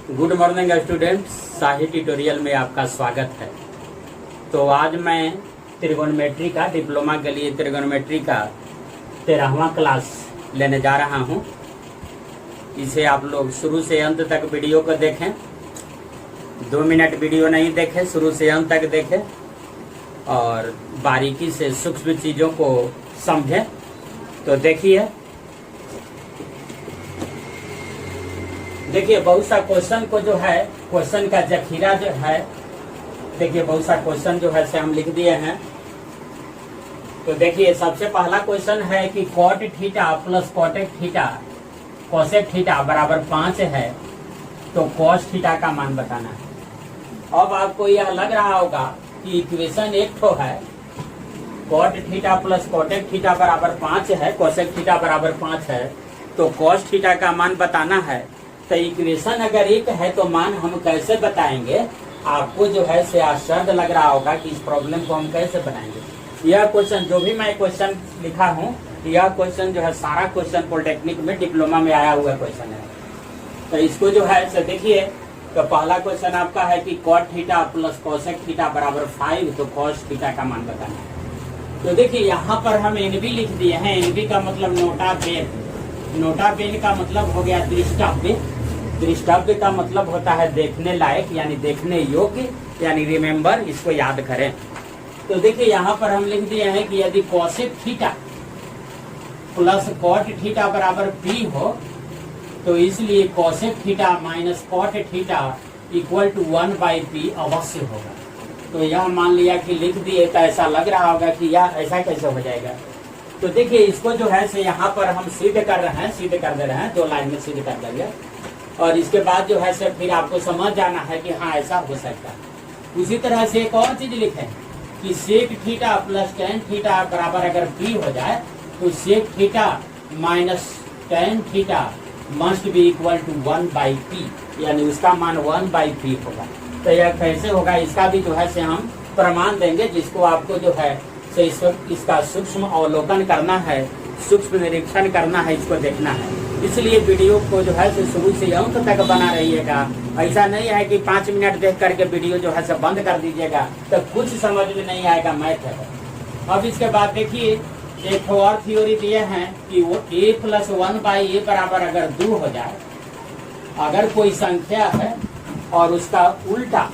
Good morning students, शाही tutorial में आपका स्वागत है। तो आज मैं त्रिकोणमेट्री का डिप्लोमा के लिए त्रिकोणमेट्री का 13वां क्लास लेने जा रहा हूं। इसे आप लोग शुरू से अंत तक वीडियो को देखें। 2 मिनट वीडियो नहीं देखें, शुरू से अंत तक देखें और बारीकी से सूक्ष्म चीज़ों को समझें। तो देखिए बहुत सा क्वेश्चन को जो है, क्वेश्चन का जखीरा जो है, देखिए बहुत सा क्वेश्चन जो है से हम लिख दिए हैं। तो देखिए सबसे पहला क्वेश्चन है कि cot theta plus cosec theta cosec theta बराबर 5 है, तो कॉस थीटा का मान बताना है। अब आपको यह लग रहा होगा कि इक्वेशन एक ठो है, cot theta plus cosec theta बराबर 5 है, कोसेक थीटा बराबर 5 है, तो कॉस थीटा का मान बताना है। तो इक्वेशन अगर एक है तो मान हम कैसे बताएंगे? आपको जो है से आश्चर्य लग रहा होगा कि इस प्रॉब्लम को हम कैसे बनाएंगे। यह क्वेश्चन जो भी मैं क्वेश्चन लिखा हूँ, यह क्वेश्चन जो है सारा क्वेश्चन पॉलिटेक्निक में डिप्लोमा में आया हुआ क्वेश्चन है। तो इसको जो है से देखिए, तो पहला क्वेश्चन आपका है कि cot theta plus cosec theta बराबर 5, तो कॉस थीटा का मान बताना है। तो देखिए यहाँ पर हम एनबी लिख दिए हैं। एनबी का मतलब नोटा बेन, नोटा बेन का मतलब हो गया दृष्टव्य, दृष्टव्य का मतलब होता है देखने लायक यानी देखने योग्य यानी रिमेम्बर, इसको याद करें। तो देखिए यहाँ पर हम लिख दिए हैं कि यदि cosec theta plus cot theta बराबर पी हो, तो इसलिए cosec theta minus cot theta equal to 1/p अवश्य होगा। तो यह मान लिया कि लिख दिए, तो ऐसा लग रहा होगा कि यह ऐसा कैसे हो जाएगा। तो देखिए इसको जो है से यहाँ पर हम सिद्ध कर रहे हैं, सिद्ध कर दे रहे हैं, 2 लाइन में सिद्ध कर देंगे। और इसके बाद जो है से फिर आपको समझ जाना है कि हाँ ऐसा हो सकता है। उसी तरह से एक और चीज लिखें कि sec theta plus tan theta बराबर अगर पी हो जाए, तो sec theta minus tan theta must be equal to 1/p, यानी उसका मान 1/p होगा। तो यह कैसे होगा, इसका भी जो है से हम प्रमाण देंगे, जिसको आपको जो है से इसका सूक्ष्म अवलोकन करना है, सूक्ष्म निरीक्षण करना है, इसको देखना है। इसलिए वीडियो को जो है से शुरू से अंत तक बना रहिएगा। ऐसा नहीं है कि 5 मिनट देख करके वीडियो जो है से बंद कर दीजिएगा, तो कुछ समझ में नहीं आएगा मैथ है। अब इसके बाद देखिए एक और थ्योरी दिए हैं कि वो a प्लस 1/a बराबर अगर 2 हो जाए, अगर कोई संख्या है और उसका उल्टा,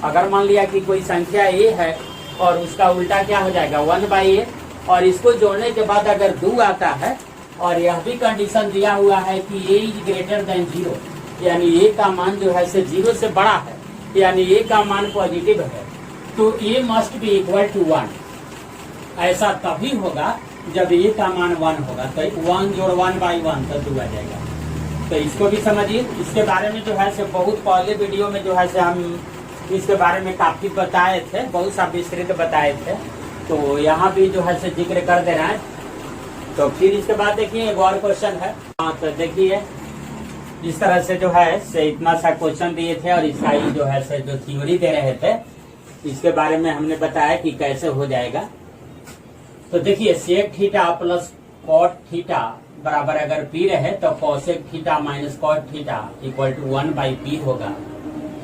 अगर मान लिया कि कोई संख्या a है और उसका उल्टा क्या हो जाएगा 1/a, और इसको जोड़ने के बाद अगर 2 आता है और यह भी कंडीशन दिया हुआ है कि a इज ग्रेटर देन 0, यानी a का मान जो है से 0 से बड़ा है, यानी a का मान पॉजिटिव है, तो a must be equal to 1। ऐसा तभी होगा जब a का मान 1 होगा। तो 1 जोड़ 1/1 तो 2 आ जाएगा। तो इसको भी समझिए। इसके बारे में जो है से बहुत पहले वीडियो में जो है से हम इसके बारे में काफी बताए थे, बहुत सा विस्तृत बताए थे, तो यहाँ भी जो है से जिक्र कर दे रहे हैं। तो फिर इसके बाद देखिए एक और क्वेश्चन है। हाँ, तो देखिए इस तरह से जो है से इतना सा क्वेश्चन दिए थे और इसका ही जो है से जो थ्योरी दे रहे थे, इसके बारे में हमने बताया कि कैसे हो जाएगा। तो देखिए sec theta plus cot theta बराबर अगर पी रहे, तो cosec theta minus cot theta equal to 1/p होगा।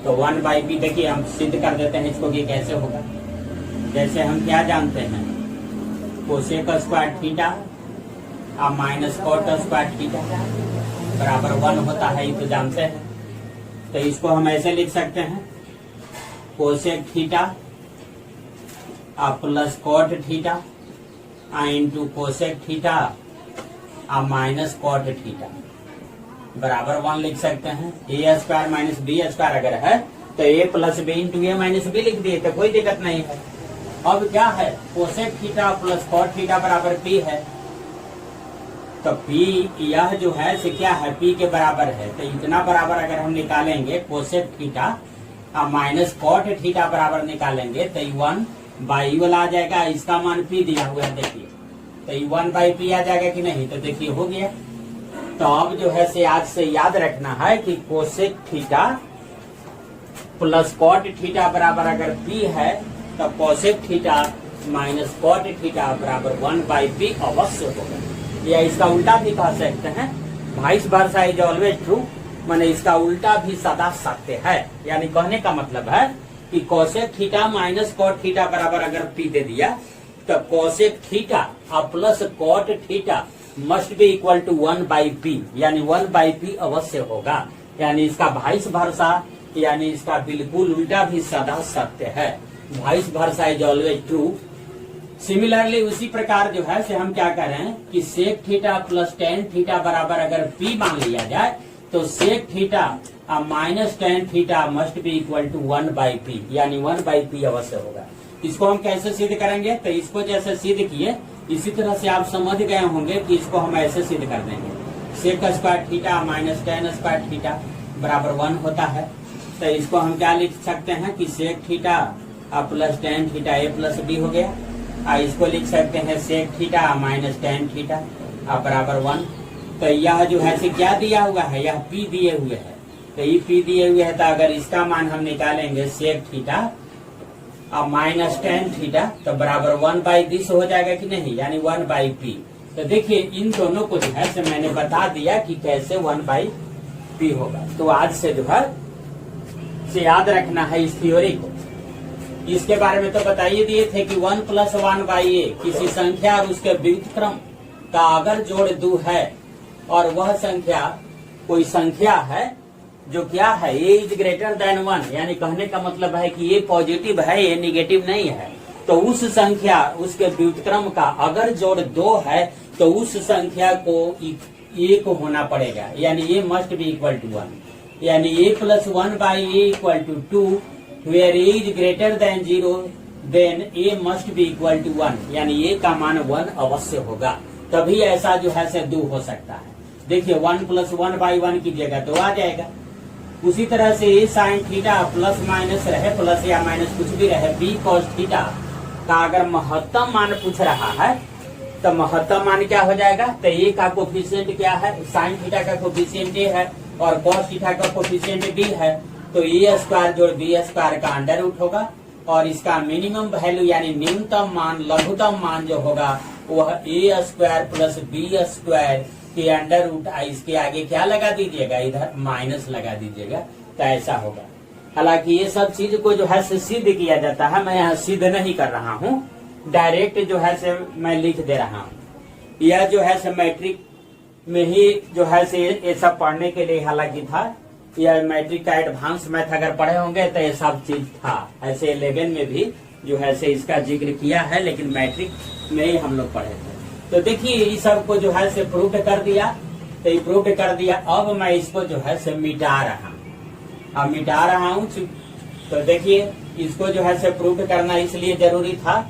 तो 1/p देखिए हम सिद्ध कर देते हैं इसको कि कैसे होगा। जैसे हम क्या जानते हैं, कोसेक स्क्वायर थीटा और माइनस कॉट स्क्वायर थीटा बराबर 1 होता है, ये तो जानते हैं। तो इसको हम ऐसे लिख सकते हैं, कोसेक थीटा और plus cot theta into cosec theta और माइनस कॉट थीटा बराबर 1 लिख सकते हैं। a square minus b square अगर है तो a plus b into a minus b लिख दिए, तो कोई दिक्कत नहीं है। अब क्या है, cosec theta plus cot theta बराबर p है, तो p यह जो है से क्या है, p के बराबर है। तो इतना बराबर अगर हम निकालेंगे कोसेक थीटा और माइनस कॉट थीटा बराबर निकालेंगे, तो 1/e वाला आ जाएगा। इसका मान p दिया हुआ है, देखिए तो 1/p आ जाएगा कि नहीं, तो देखिए हो गया। तो अब जो है से आज से याद रखना है कि cosec theta plus cot theta बराबर अगर p है, तो cosec theta minus cot theta बराबर 1/p अवश्य होगा। या इसका उल्टा भी कह सकते हैं, vice versa is always true, माने इसका उल्टा भी सदा सत्य है। यानी कहने का मतलब है कि cosec theta minus cot theta बराबर अगर पी दे दिया तो कोसेक थीटा और plus cot theta must be equal to 1/p, यानी 1/p अवश्य होगा। यानी इसका वाइस वर्सा, यानी इसका बिल्कुल उल्टा भी सदा सत्य है। Vice versa is always true. Similarly उसी प्रकार जो है से हम क्या कर रहे हैं कि sec theta plus tan theta बराबर अगर p मान लिया जाए तो sec theta minus tan theta must be equal to 1/p, यानी 1/p अवश्य होगा। इसको हम कैसे सिद्ध करेंगे? तो इसको जैसे सिद्ध किए इसी तरह से आप समझ गए होंगे कि इसको हम ऐसे सिद्ध कर देंगे। Sec square theta minus tan square theta बराबर 1 होता है। तो इसको हम क्या लिख सकते हैं कि sec theta plus tan theta a plus b हो गया। इसको लिख सकते हैं sec theta minus tan theta बराबर 1। तो यह जो है से क्या दिया हुआ है, यह p दिए हुए है। तो ये p दिए हुए है, तो अगर इसका मान हम निकालेंगे sec theta minus tan theta तो बराबर 1/दिस हो जाएगा कि नहीं, यानी 1/p। तो देखिए इन दोनों को जो है से मैंने बता दिया कि कैसे 1/p होगा। तो आज से जो है से याद रखना है इस थ्योरी को। इसके बारे में तो बताइए दिए थे कि 1 + 1/a किसी संख्या और उसके व्युत्क्रम का अगर जोड़ 2 है और वह संख्या कोई संख्या है जो क्या है a इज ग्रेटर देन 1, यानी कहने का मतलब है कि ये पॉजिटिव है, ये निगेटिव नहीं है। तो उस संख्या उसके व्युत्क्रम का अगर जोड़ 2 है तो उस संख्या को a को होना पड़ेगा, यानी a must be equal to 1, यानी a + 1/a equal to 2, where a is greater than 0 then a must be equal to 1, यानी a का मान 1 अवश्य होगा। तभी ऐसा जो है से 2 हो सकता है। देखिए 1 + 1/1 कीजिएगा तो आ जाएगा। उसी तरह से a sine theta plus minus रहे, प्लस या माइनस कुछ भी रहे, b कॉस थीटा का अगर महत्तम मान पूछ रहा है तो महत्तम मान क्या हो जाएगा? तो a का कोफिशिएंट क्या है, साइन थीटा का कोफिशिएंट a है और कॉस थीटा का कोफिशिएंट b है। तो a स्क्वायर जोड़ b स्क्वायर का अंडर रूट होगा और इसका मिनिमम वैल्यू यानी न्यूनतम मान, लघुतम मान जो होगा वह a square plus b square के अंडर रूट, इसके आगे क्या लगा दीजिएगा, इधर माइनस लगा दीजिएगा, तो ऐसा होगा। हालांकि ये सब चीज को जो है से सिद्ध किया जाता है, मैं यहाँ सिद्ध नहीं कर रहा हूँ, डायरेक्ट जो है से मैं लिख दे रहा हूँ। यह जो है से मैट्रिक में ही जो है से ये सब पढ़ने के लिए हालांकि था, यह मैट्रिक का एडवांस मैथ अगर पढ़े होंगे तो ये सब चीज था। ऐसे 11 में भी जो है से इसका जिक्र किया है, लेकिन मैट्रिक में ही हम लोग पढ़े थे। तो देखिए इस सब को जो है से प्रूव कर दिया, तो ये प्रूव कर दिया। अब मैं इसको जो है से मिटा रहा हूँ, अब मिटा रहा हूँ। तो देखिए इसको जो है से प्रूव करना इसलिए जरूरी था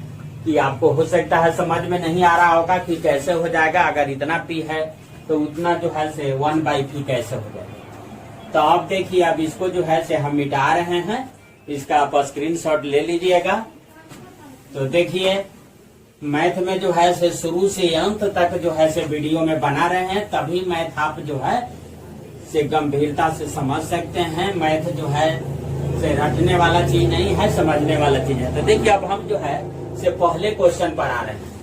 कि आपको हो सकता है समझ में नहीं आ रहा होगा कि कैसे हो जाएगा, अगर इतना p है तो उतना जो है से 1/p कैसे हो जाएगा। तो आप देखिए अब इसको जो है से हम मिटा रहे हैं, इसका आप स्क्रीनशॉट ले लीजिएगा। तो देखिए मैथ में जो है से शुरू से अंत तक जो है से वीडियो में बना रहे हैं, तभी मैथ आप जो है से गंभीरता से समझ सकते हैं। मैथ जो है से रटने वाला चीज नहीं है, समझने वाला चीज है। तो देखिए अब हम जो है से पहले क्वेश्चन पर आ रहे हैं।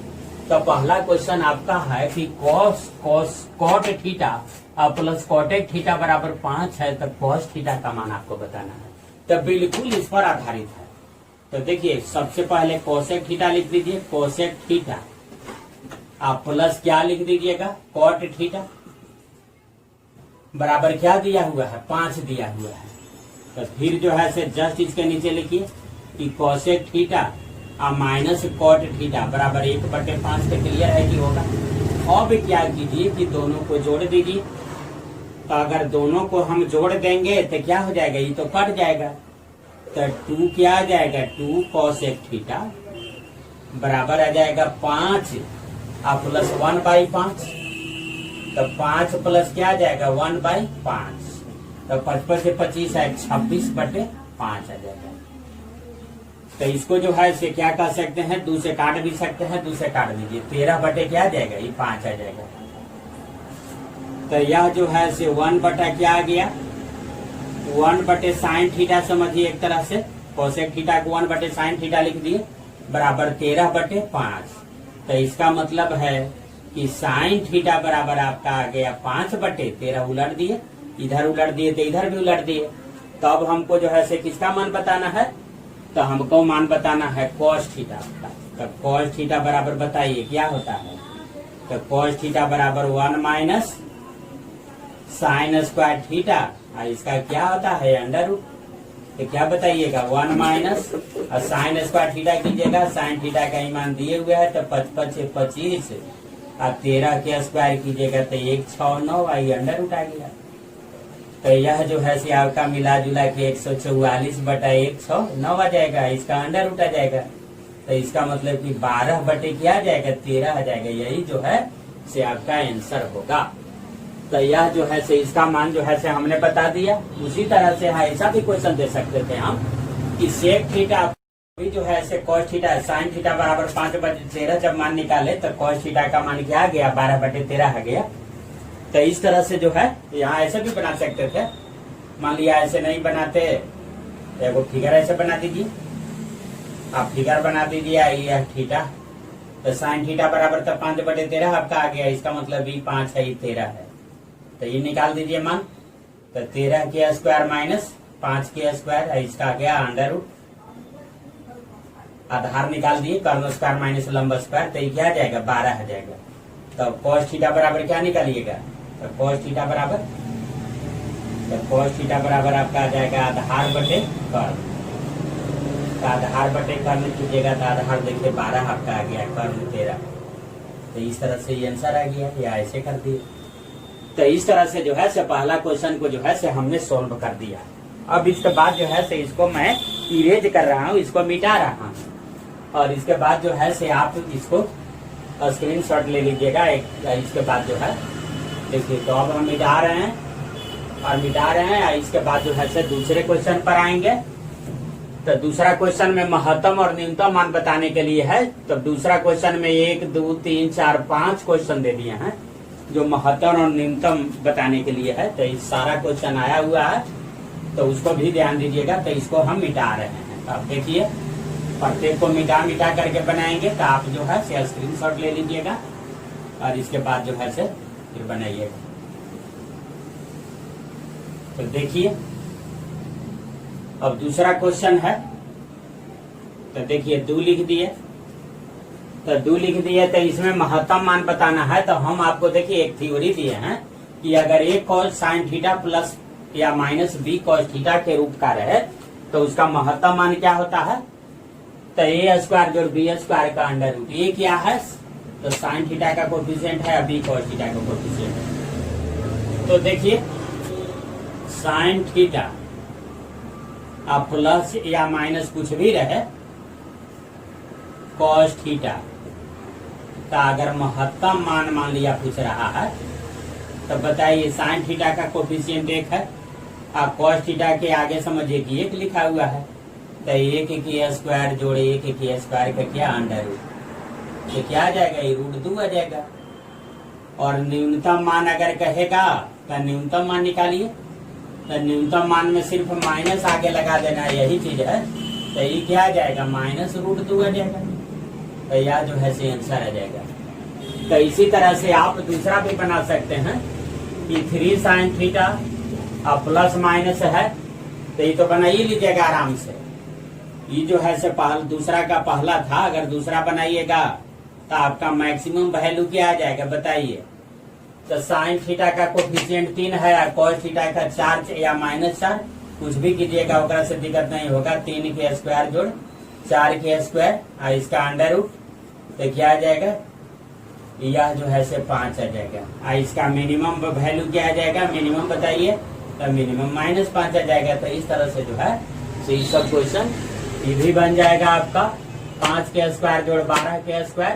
तो पहला क्वेश्चन आपका है कि cot theta plus cosec theta बराबर 5 है, तो कॉस थीटा का मान आपको बताना है। तो बिल्कुल इस पर आधारित है। तो देखिए सबसे पहले कोसेक थीटा लिख दीजिए, कोसेक थीटा आप प्लस क्या लिख दीजिएगा, कॉट थीटा बराबर क्या दिया हुआ है, 5 दिया हुआ है। तो फिर जो है से जस्ट इसके नीचे लिखिए कि cosec theta minus cot theta बराबर 1/5 के क्लियर है कि होगा। अब क्या कीजिए कि दोनों को जोड़ दीजिए। तो अगर दोनों को हम जोड़ देंगे तो क्या हो जाएगा, ये तो कट जाएगा। तो 2 क्या आ जाएगा, 2 कोसेक थीटा बराबर आ जाएगा 5 प्लस 1/5। तो 5 प्लस क्या आ जाएगा 1/5। तो 55 से 25 है 26/5 आ जाएगा। तो इसको जो है से क्या कर सकते हैं, 2 से काट भी सकते हैं, 2 से काट दीजिए, 13 क्या आ जाएगा, ये 5 आ जाएगा। तो यह जो है से 1 क्या आ गया, 1 साइन थीटा समझिए एक तरह से, कोसेक थीटा को 1 साइन थीटा लिख दिए बराबर 13/5। तो इसका मतलब है कि साइन थीटा बराबर आपका आ गया 5/13, उलट दिए इधर उलट दिए तो इधर भी उलट दिए। तो अब हमको जो है से किसका मान बताना है, तो हमको मान बताना है cos थीटा का। तो cos थीटा बराबर बताइए क्या होता है, तो cos थीटा बराबर 1 माइनस साइन स्क्वायर थीटा, और इसका क्या होता है अंडर रूट। तो क्या बताइएगा 1 माइनस और साइन स्क्वायर थीटा कीजिएगा, साइन थीटा का मान दिए हुए है तो 55 से 25 और 13 के स्क्वायर कीजिएगा तो 169 आई अंडर रूट आ गया। तो यह जो है से आपका मिला जुला के 144/109 आ जाएगा, इसका अंडर रूट आ जाएगा। तो इसका मतलब कि 12 बटे क्या आ जाएगा 13 आ जाएगा, यही जो है से आपका आंसर होगा। तो यह जो है से इसका मान जो है से हमने बता दिया। उसी तरह से ऐसा भी क्वेश्चन दे सकते थे हम कि सेक थीटा भी जो है से cos थीटा साइन थीटा बराबर 5/13 जब मान निकाले तो cos थीटा का मान क्या आ गया 12/13 आ गया। तो इस तरह से जो है यहाँ ऐसे भी बना सकते थे। मान लिया ऐसे नहीं बनाते, एगो फिगर ऐसे बना दीजिए, आप फिगर बना दीजिए यह थीटा, तो साइन थीटा बराबर तो 5/13 आपका आ गया, इसका मतलब भी 5 है, 13 है। तो ये निकाल दीजिए मान, तो 13 के स्क्वायर माइनस 5 के स्क्वायर है, इसका आ गया अंडर रूट। आधार निकाल दिए, कर्ण स्क्वायर माइनस लंब स्क्वायर, तो ये क्या आ जाएगा 12 आ जाएगा। तो cos थीटा बराबर क्या निकालिएगा, तो cos थीटा बराबर आपका आ जाएगा आधार बटे कर्ण। तो आधार बटे कर्ण कीजिएगा तो आधार देखिए 12 आपका आ गया, कर्ण 13। तो इस तरह से ये आंसर आ गया, या ऐसे कर दिए। तो इस तरह से जो है से पहला क्वेश्चन को जो है से हमने सोल्व कर दिया। अब इसके बाद जो है से इसको मैं इरेज कर रहा हूँ, इसको मिटा रहा हूँ, और इसके बाद जो है से आप इसको स्क्रीनशॉट ले लीजिएगा। इसके बाद जो है देखिए, तो अब हम मिटा रहे हैं इसके बाद जो है से दूसरे क्वेश्चन पर आएंगे। तो दूसरा क्वेश्चन में महत्तम और न्यूनतम मान बताने के लिए है। तो दूसरा क्वेश्चन में 1 2 3 4 5 क्वेश्चन दे दिए हैं जो महत्तम और न्यूनतम बताने के लिए है। तो इस सारा क्वेश्चन आया हुआ है, तो उसको भी ध्यान दीजिएगा। तो इसको हम मिटा रहे हैं, तो आप देखिए प्रत्येक को मिटा करके बनाएंगे। तो आप जो है से स्क्रीनशॉट ले लीजिएगा और इसके बाद जो है से फिर बनाइएगा। तो देखिए अब दूसरा क्वेश्चन है, तो देखिए 2 लिख दिए। तो 2 लिख दिए, तो इसमें महत्तम मान बताना है। तो हम आपको देखिए एक थ्योरी दिए हैं कि अगर a cos sine theta plus या माइनस b cos थीटा के रूप का रहे तो उसका महत्तम मान क्या होता है, तो a स्क्वायर जोड़ b स्क्वायर का अंडर रूट। ये क्या है, तो साइन थीटा का कोफिशिएंट है और b cos थीटा का कोफिशिएंट है। तो देखिए साइन थीटा अब प्लस या माइनस कुछ भी रहे cos थीटा का अगर महत्तम मान लिया पूछ रहा है, तो बताइए साइन थीटा का कोफिशिएंट 1 है और cos थीटा के आगे समझिए कि 1 लिखा हुआ है। तो 1 के स्क्वायर जोड़े 1 के स्क्वायर का क्या अंडर रूट, तो क्या आ जाएगा ये √2 आ जाएगा। और न्यूनतम मान अगर कहेगा तो न्यूनतम मान निकालिए। तो न्यूनतम मान में सिर्फ माइनस आगे लगा देना, यही चीज है। तो ये क्या आ जाएगा -√2 आ जाएगा। तो यह जो है से आंसर आ जाएगा। तो इसी तरह से आप दूसरा भी बना सकते हैं कि 3 साइन थीटा अब प्लस माइनस है, तो ये तो बना ही लीजिएगा आराम से। ये जो है से दूसरा का पहला था, अगर दूसरा बनाइएगा तो आपका मैक्सिमम वैल्यू क्या आ जाएगा बताइए। तो साइन थीटा का कोफिशिएंट 3 है और cos थीटा का 4 या -4 कुछ भी कीजिएगा, ओकरा से दिक्कत नहीं होगा। 3 के स्क्वायर जोड़ 4 के स्क्वायर और इसका अंडर रूट, तो क्या आ जाएगा, यह जो है से 5 आ जाएगा। और इसका मिनिमम वैल्यू क्या आ जाएगा, मिनिमम बताइए, तो मिनिमम -5 आ जाएगा। तो इस तरह से जो है ये सब क्वेश्चन ये भी बन जाएगा आपका 5 के स्क्वायर जोड़ 12 के स्क्वायर।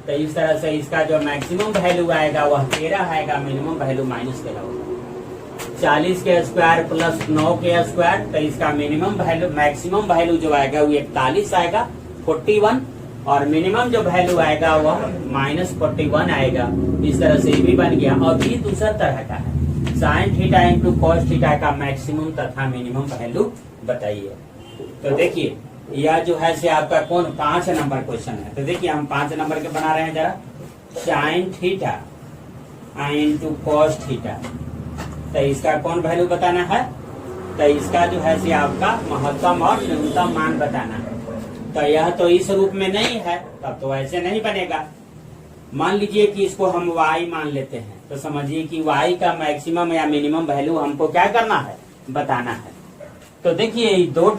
तो इस तरह से इसका जो मैक्सिमम वैल्यू आएगा वह 13 आएगा, मिनिमम वैल्यू -13 होगा। 40 के स्क्वायर प्लस 9 के स्क्वायर, तो इसका मिनिमम वैल्यू मैक्सिमम वैल्यू जो आएगा वो 41 आएगा 41, और मिनिमम जो वैल्यू आएगा वह -41 आएगा। इस तरह से ये भी बन गया। और ये दूसरा तरह का है, sine theta into cos theta का मैक्सिमम तथा मिनिमम वैल्यू बताइए। तो देखिए यह जो है से आपका कौन 5 नंबर क्वेश्चन है। तो देखिए हम 5 नंबर के बना रहे हैं जरा। Sign theta into cos theta तो इसका कौन वैल्यू बताना है? तो इसका जो है से आपका महत्तम और न्यूनतम मान बताना है। तो यह तो इस रूप में नहीं है, तब तो ऐसे नहीं बनेगा। मान लीजिए कि इसको हम y मान लेते हैं, तो समझिए कि y का मैक्सिमम या मिनिमम वैल्यू हमको क्या करना है? बताना है। तो देखिए दो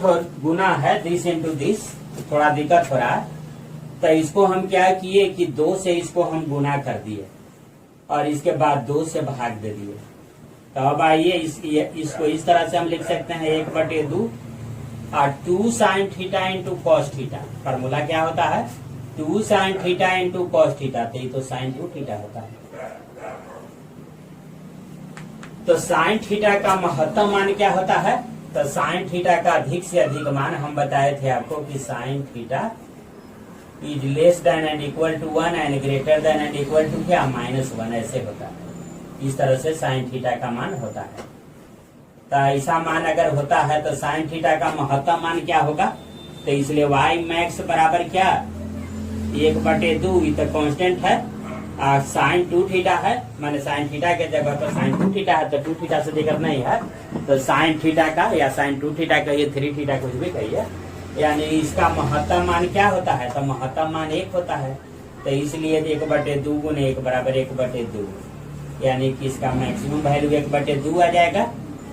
गुना है दिस इंटू दिस, थोड़ा दिक्कत हो रहा है। तो इसको हम क्या किए कि 2 से इसको हम गुना कर दिए और इसके बाद 2 से भाग दे दिए। तो अब आइए इसको इस तरह से हम लिख सकते हैं 1/2 और 2 sin theta into cos theta. Formula क्या होता है? 2 sin theta into cos theta, तो ये तो sin 2 थीटा होता है। तो sin थीटा का महत्तम मान क्या होता है? तो sin थीटा का अधिक से अधिक मान हम बताए थे आपको कि sin theta is less than and equal to 1 and greater than and equal to क्या? -1, ऐसे होता है। इस तरह से sin थीटा का मान होता है। तो ऐसा मान अगर होता है तो sin थीटा का महत्तम मान क्या होगा? तो इसलिए y मैक्स बराबर क्या? 1/2, ये तो कांस्टेंट है। sin 2 थीटा है, माने sin थीटा के जगह पर sin 2 थीटा है, तो 2 थीटा से दिक्कत नहीं है। तो sin थीटा का या sin 2 थीटा कहिए, 3 थीटा कुछ भी कहिए, यानी इसका महत्तम मान क्या होता है? तो महत्तम मान 1 होता है। तो इसलिए 1/2 गुने 1 बराबर 1/2, यानी कि इसका मैक्सिमम वैल्यू 1/2 आ जाएगा।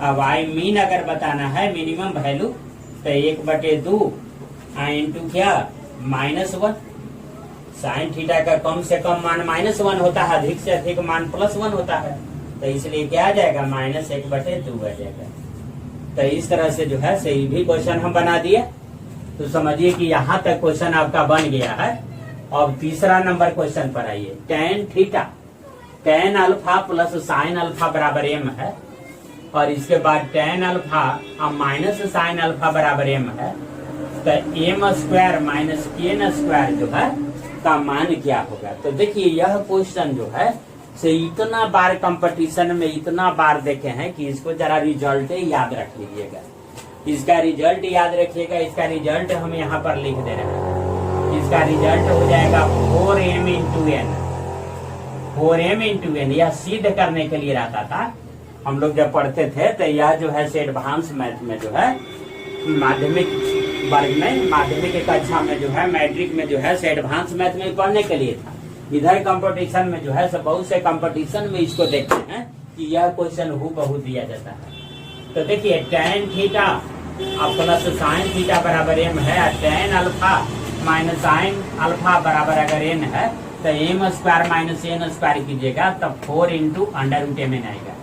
अब y मीन अगर बताना है, मिनिमम वैल्यू, तो 1/2 इंटू क्या? -1। sin थीटा का कम से कम मान -1 होता है, अधिक से अधिक मान +1 होता है। तो इसलिए क्या आ जाएगा? -1/2 आ जाएगा। तो इस तरह से जो है सही भी क्वेश्चन हम बना दिए। तो समझिए कि यहाँ तक क्वेश्चन आपका बन गया है। अब तीसरा नंबर क्वेश्चन पर आइए। tan theta, tan alpha plus sin alpha बराबर m है, और इसके बाद tan alpha minus sin alpha बराबर m है। तो m² माइनस n² जो है का मान क्या होगा? तो देखिए यह क्वेश्चन जो है से इतना बार कंपटीशन में इतना बार देखे हैं कि इसको जरा रिजल्ट याद रख लीजिएगा। इसका रिजल्ट याद रखिएगा। इसका रिजल्ट हम यहाँ पर लिख दे रहे हैं। इसका रिजल्ट हो जाएगा 4m into n। 4m into n यह सिद्ध करने के लिए रहता था। हम लोग जब पढ़ते थे तो यह जो है से एडवांस मैथ में जो है, माध्यमिक वर्ग में, माध्यमिक कक्षा में जो है, मैट्रिक में जो है से एडवांस मैथ में पढ़ने के लिए था। इधर कंपटीशन में जो है सब बहुत से कंपटीशन में इसको देखते हैं कि यह क्वेश्चन हूबहू दिया जाता है। तो देखिए tan theta plus sin theta बराबर m है, tan alpha minus sin alpha बराबर अगर n है, तो m² माइनस n² कीजिएगा, तब 4 इंटू √mn आएगा।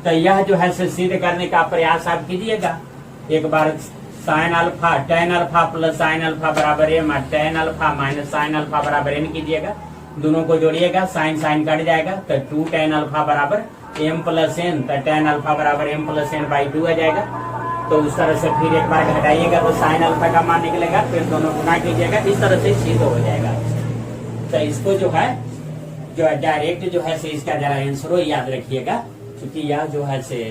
तो यह जो है सिद्ध करने का प्रयास आप कीजिएगा। एक बार sin alpha, tan alpha plus sin alpha बराबर m, tan alpha minus sin alpha बराबर n कीजिएगा। दोनों को जोड़िएगा, sin sin कट जाएगा, तो 2 tan अल्फा बराबर m प्लस n, तो tan अल्फा बराबर m प्लस n/2 आ जाएगा। तो उस तरह से फिर एक बार घटाइएगा तो sin अल्फा का मान निकलेगा, फिर दोनों गुना कीजिएगा, इस तरह से सिद्ध हो जाएगा। तो इसको जो है जो डायरेक्ट जो है से इसका जरा आंसर याद रखिएगा, क्योंकि यह जो है से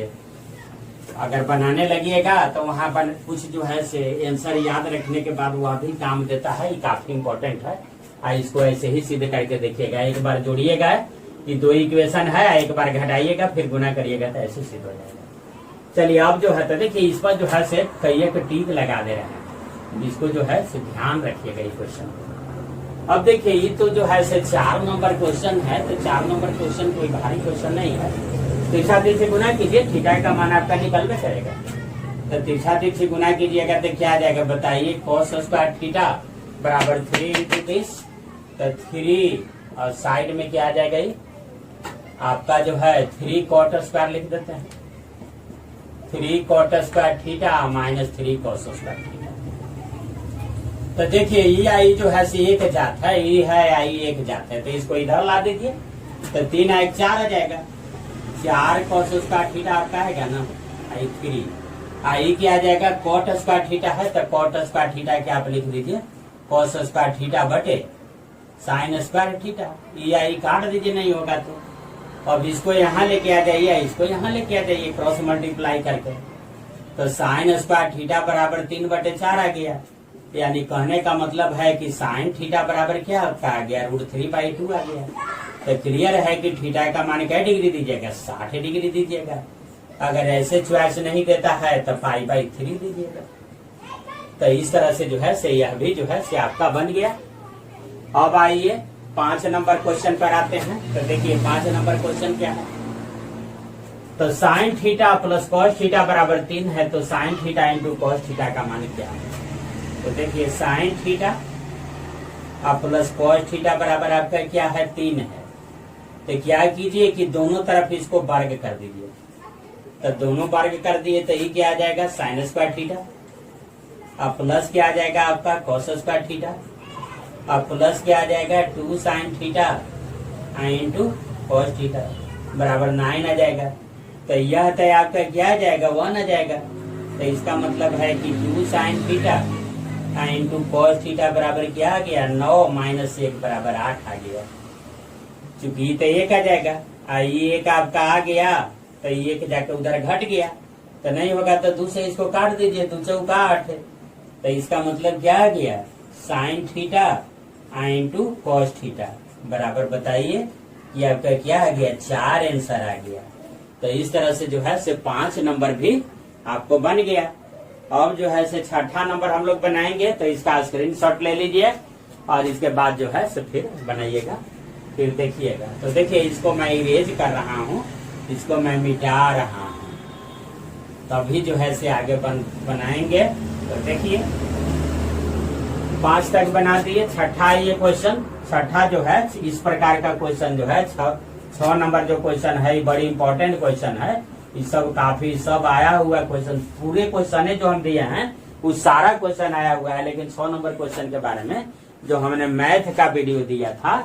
अगर बनाने लगिएगा तो वहाँ पर कुछ जो है से आंसर याद रखने के बाद वह भी काम देता है, ये काफी इम्पोर्टेंट है। इसको ऐसे ही सिद्ध करके देखिएगा। एक बार जोड़िएगा कि 2 इक्वेशन है, एक बार घटाइएगा फिर गुना करिएगा, तो ऐसे सिद्ध हो जाएगा। चलिए अब जो है तो देखिए इस पर जो है से कई एक टीक लगा दे रहे हैं, इसको जो है से ध्यान रखिएगा ये क्वेश्चन। अब देखिए ये तो जो है से 4 नंबर क्वेश्चन है, तो 4 नंबर क्वेश्चन कोई भारी क्वेश्चन नहीं है। तिरछा तीर से गुना कीजिए, थीटा का मान आपका निकल में करेगा। तो तिरछा तीर से गुना कीजिएगा तो क्या आ जाएगा बताइए? cos² थीटा बराबर 3 इंटू 30, तो 3 और साइड में क्या आ जाएगा? ये आपका जो है 3 cot² लिख देते हैं। 3 cot² theta minus 3 cos² theta. तो देखिए ये आई जो है से एक जात है, ये है आई एक जात है, तो इसको इधर ला दीजिए, तो 3 और 1 4 आ जाएगा। 4 cos² थीटा आपका आएगा ना, आई 3 आई क्या आ जाएगा? cot² थीटा है, तो cot² थीटा क्या आप लिख दीजिए? cos² थीटा बटे sin² थीटा। ये आई काट दीजिए, नहीं होगा तो। अब इसको यहाँ लेके आ जाइए, इसको यहाँ लेके आ जाइए क्रॉस मल्टीप्लाई करके, तो sin² थीटा बराबर 3/4 आ गया। यानी कहने का मतलब है कि sin थीटा बराबर क्या आ गया? √3/2 आ गया। तो क्लियर है कि थीटा का मान क्या डिग्री दीजिएगा, 60 डिग्री दीजिएगा। अगर ऐसे चॉइस नहीं देता है तो π/3 दीजिएगा। तो इस तरह से जो है से यह भी जो है से आपका बन गया। अब आइए 5 नंबर क्वेश्चन पर आते हैं। तो देखिए 5 नंबर क्वेश्चन क्या है। तो sine theta plus cos theta बराबर 3 है, तो sign theta into cos theta का मान क्या है। तो देखिए sine theta plus cos theta बराबर आपका क्या है, 3 है। तो क्या कीजिए कि दोनों तरफ इसको वर्ग कर दीजिए। तो दोनों वर्ग कर दिए तो ये क्या आ जाएगा, साइन स्क्वायर थीटा। अब प्लस क्या आ जाएगा आपका, कॉस स्क्वायर थीटा। अब प्लस क्या आ जाएगा, 2 sign theta into cos theta बराबर 9 आ जाएगा। तो यह तो आपका क्या आ जाएगा, 1 आ जाएगा। तो इसका मतलब है कि 2 sign theta into cos theta बराबर क्या आ गया, 9 माइनस 1 बराबर 8 आ गया। चूंकि ये तो 1 आ जाएगा, ये 1 आपका आ गया, तो ये 1 जाके उधर घट गया। तो नहीं होगा तो 2 से इसको काट दीजिए, 2 चौका 8 है। तो इसका मतलब क्या आ गया, sign theta into cos theta बराबर बताइए ये आपका क्या आ गया, 4 आंसर आ गया। तो इस तरह से जो है से 5 नंबर भी आपको बन गया। अब जो है से 6ठा नंबर हम लोग बनाएंगे, तो इसका स्क्रीनशॉट ले लीजिए और इसके बाद जो है से फिर बनाइएगा, फिर देखिएगा। तो देखिए इसको मैं इरेज कर रहा हूँ, इसको मैं मिटा रहा हूँ, तभी जो है से आगे बनाएंगे। तो देखिए 5 तक बना दिए। 6ठा ये क्वेश्चन, 6ठा जो है इस प्रकार का क्वेश्चन जो है 6 नंबर जो क्वेश्चन है, ये बड़ी इंपॉर्टेंट क्वेश्चन है। ये सब काफी सब आया हुआ क्वेश्चन, पूरे क्वेश्चन जो हम दिए हैं वो सारा क्वेश्चन आया हुआ है। लेकिन 6 नंबर क्वेश्चन के बारे में जो हमने मैथ का वीडियो दिया था,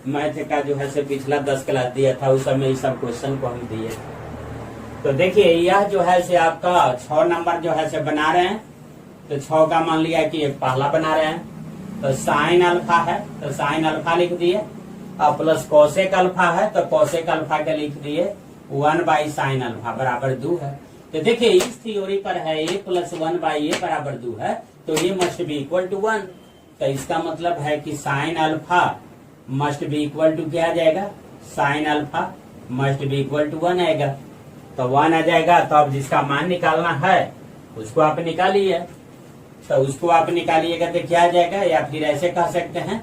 मैथ का जो है से पिछला 10 क्लास दिया था, उस समय इस सब क्वेश्चन को हम दिए थे। तो देखिए यह जो है से आपका 6 नंबर जो है से बना रहे हैं। तो 6 का मान लिया कि एक पहला बना रहे हैं। तो साइन अल्फा है, तो साइन अल्फा लिख दिए। अब प्लस कोसेक अल्फा है, तो कोसेक अल्फा का लिख दिए 1/साइन अल्फा बराबर 2 है। तो देखिए इस थ्योरी पर है a + 1/a बराबर 2 है, तो ये मस्ट बी इक्वल टू 1। तो इसका मतलब है कि sine alpha must be equal to क्या आ जाएगा, sine alpha must be equal to 1 आएगा। तो 1 आ जाएगा। तो अब जिसका मान निकालना है उसको आप निकालिए। तो उसको आप निकालिएगा तो क्या आ जाएगा, या फिर ऐसे कह सकते हैं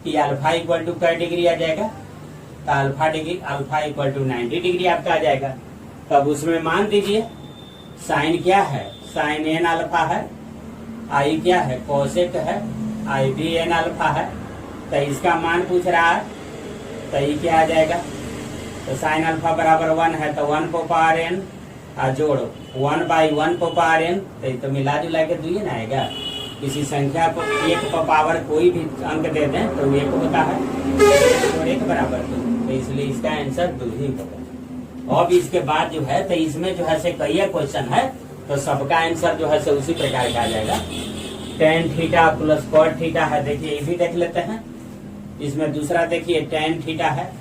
कि अल्फा इक्वल टू क्या डिग्री आ जाएगा, तो अल्फा इक्वल टू 90 डिग्री आपका आ जाएगा। तब उसमें मान दीजिए साइन क्या है, साइन एन अल्फा है, आई क्या है, कोसेक है, आई भी एन अल्फा है। तो इसका मान पूछ रहा है, तो ये क्या आ जाएगा, तो साइन अल्फा बराबर 1 है, तो 1 को पावर एन जोड़ो 1/1 को पावर एन, तो मिला जुला के 2 ही ना आएगा। किसी संख्या को 1 को पावर कोई भी अंक दे दें तो 1 होता है, और 1 बराबर 2, तो इसलिए इसका आंसर 2 ही होगा। अब इसके बाद जो है तो इसमें जो है से कई क्वेश्चन है, तो सबका आंसर जो है से उसी प्रकार का आ जाएगा। tan theta plus cot theta है, देखिए ये भी देख लेते हैं। इसमें दूसरा देखिए tan थीटा है,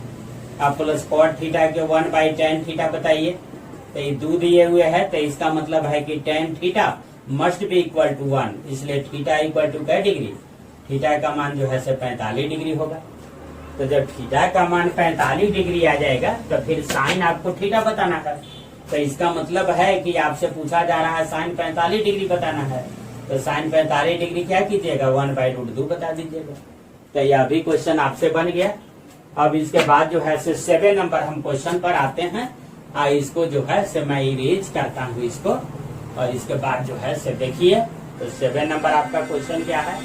अब प्लस cot थीटा के 1/tan थीटा बताइए। तो ये 2 दिए हुए है, तो इसका मतलब है कि tan theta must be equal to 1, इसलिए थीटा इक्वल टू क्या डिग्री, थीटा का मान जो है से 45 डिग्री होगा। तो जब थीटा का मान 45 डिग्री आ जाएगा तो फिर साइन आपको थीटा बताना है। तो इसका मतलब है कि आपसे पूछा जा रहा है साइन 45 डिग्री बताना है, तो साइन 45 डिग्री क्या कीजिएगा, 1/√2 बता दीजिएगा। तो यह भी क्वेश्चन आपसे बन गया। अब इसके बाद जो है से 7 नंबर हम क्वेश्चन पर आते हैं। इसको जो है से मैं इरेज करता हूँ इसको, और इसके बाद जो है से देखिए तो 7 नंबर आपका क्वेश्चन क्या है।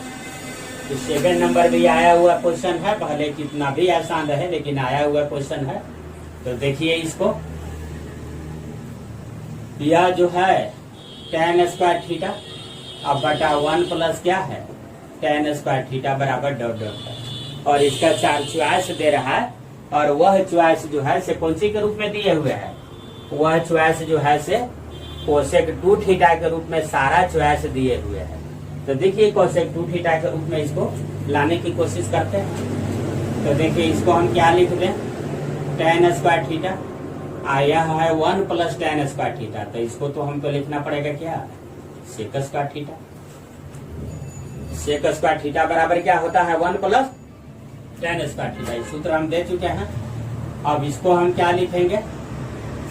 तो 7 नंबर भी आया हुआ क्वेश्चन है, पहले कितना भी आसान रहे लेकिन आया हुआ क्वेश्चन है। तो देखिए इसको, यह जो है tan स्क्वायर थीटा अब बटा 1 प्लस क्या है tan स्क्वायर थीटा बराबर डॉट डॉट है, और इसका 4 चॉइस दे रहा है, और वह चॉइस जो है से कौन सी के रूप में दिए हुए है, वह चॉइस जो है से कोसेक 2 थीटा के रूप में सारा चॉइस दिए हुए है। तो देखिए कोसेक 2 थीटा के रूप में इसको लाने की कोशिश करते हैं। तो देखिए इसको हम क्या लिख दें, tan स्क्वायर थीटा, यह है 1 प्लस tan स्क्वायर थीटा, तो इसको तो हमको लिखना पड़ेगा क्या, sec square theta. Sec square theta बराबर क्या होता है, 1 प्लस tan स्क्वायर थीटा। सूत्र हम दे चुके हैं। अब इसको हम क्या लिखेंगे,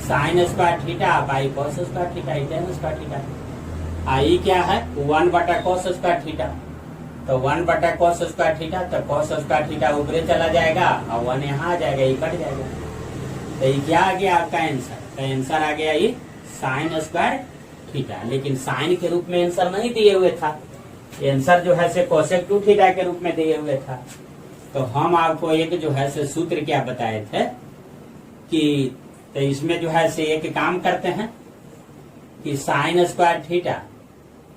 sine square theta by cos square theta, tan square theta. आई क्या है 1 बटा कॉस स्क्वायर थीटा, तो 1 बटा कॉस स्क्वायर थीटा, तो कॉस स्क्वायर थीटा ऊपरे चला जाएगा और 1 यहाँ आ जाएगा, ये कट जाएगा। तो ये क्या आ गया आपका आंसर, तो आंसर आ गया ये साइन स्क्वायर थीटा। लेकिन साइन के रूप में आंसर नहीं दिए हुए था, आंसर जो है से कोसेक 2 थीटा के रूप में दिए हुए था। तो हम आपको एक जो है से सूत्र क्या बताए थे कि तो इसमें जो है से एक काम करते हैं कि साइन स्क्वायर थीटा,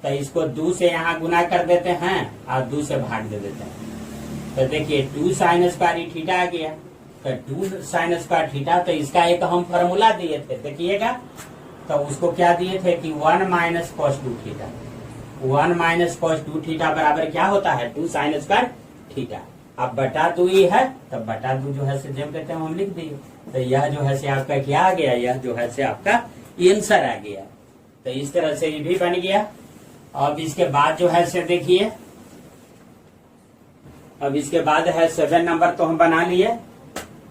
तो इसको 2 से यहाँ गुना कर देते हैं और 2 से भाग दे देते हैं। तो देखिए 2 साइन स्क्वायर थीटा आ गया, तो 2 साइन स्क्वायर थीटा, तो इसका एक हम फॉर्मूला दिए थे, देखिएगा। तो उसको क्या दिए थे कि 1 minus cos 2 theta, 1 minus cos 2 theta बराबर क्या होता है 2 साइन स्क्वायर थीटा। अब बटा 2 ही है, तो बटा 2 जो है से जब कहते हैं हम लिख दिए। तो यह जो है से आपका क्या आ गया, यह जो है से आपका आंसर आ गया। तो इस तरह से ये भी बन गया। अब इसके बाद जो है से देखिए, अब इसके बाद है 7 नंबर तो हम बना लिए।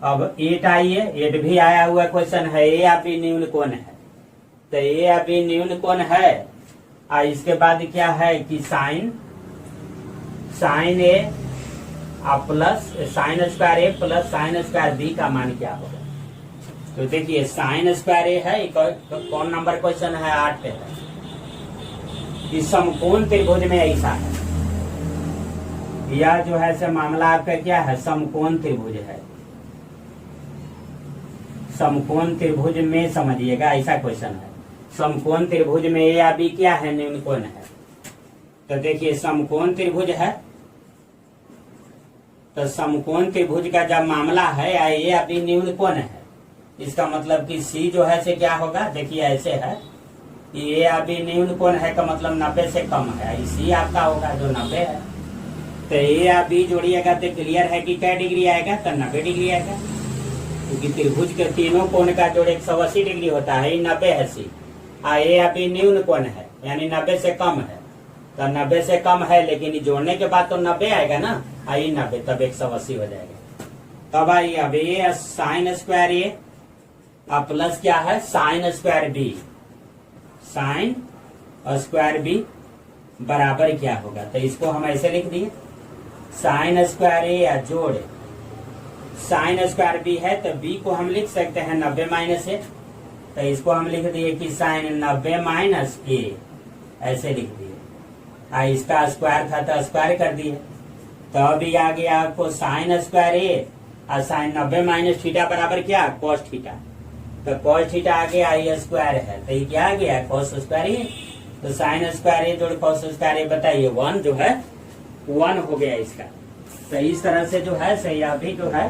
अब 8 आइए, 8 भी आया हुआ क्वेश्चन है, ए या बी न्यून कोण है, तो ए या बी न्यून कोण है। और इसके बाद क्या है कि साइन ए प्लस साइन स्क्वायर ए प्लस साइन स्क्वायर बी का मान क्या होगा। तो देखिए साइन स्क्वायर ए है, कौन नंबर क्वेश्चन है 8 पे है। इस समकोण त्रिभुज में ऐसा है, यह जो है से मामला आपका क्या है समकोण त्रिभुज है, समकोण त्रिभुज में समझिएगा ऐसा क्वेश्चन है। समकोण त्रिभुज में ए या बी क्या है न्यून कोण है। तो देखिए समकोण त्रिभुज है, तो समकोण त्रिभुज का जब मामला है ए या बी न्यून कोण है, इसका मतलब कि सी जो है से क्या होगा, देखिए ऐसे है ए या बी न्यून कोण है का मतलब 90 से कम है, सी आपका होगा जो 90 है। तो ए या बी जोड़िएगा तो क्लियर है कि क्या डिग्री आएगा, तो 90 डिग्री आएगा, क्योंकि त्रिभुज के तीनों कोण का जोड़ 180 डिग्री होता है, 90 है सी। ए या बी न्यून कोण है यानी 90 से कम है, तो 90 से कम है, लेकिन जोड़ने के बाद तो 90 आएगा ना, आई 90 तब 180 हो जाएगा। तब आइए अब ये साइन स्क्वायर ए प्लस क्या है sine square b, sine square b बराबर क्या होगा। तो इसको हम ऐसे लिख दिए साइन स्क्वायर ए या जोड़ साइन स्क्वायर बी है, तो बी को हम लिख सकते हैं 90 माइनस ए, तो इसको हम लिख दिए कि साइन 90 माइनस ए, ऐसे लिख दिए। इसका स्क्वायर था तो स्क्वायर कर दिए, तो अभी आ गया आपको साइन स्क्वायर ए और साइन 90 माइनस थीटा बराबर क्या कॉस थीटा, तो कॉस थीटा आ गया आई स्क्वायर है, तो ये क्या आ गया कॉस स्क्वायर ए। तो साइन स्क्वायर ए जोड़ कॉस स्क्वायर ए, बताइए 1 जो है 1 हो गया इसका। तो इस तरह से जो है से यह भी जो है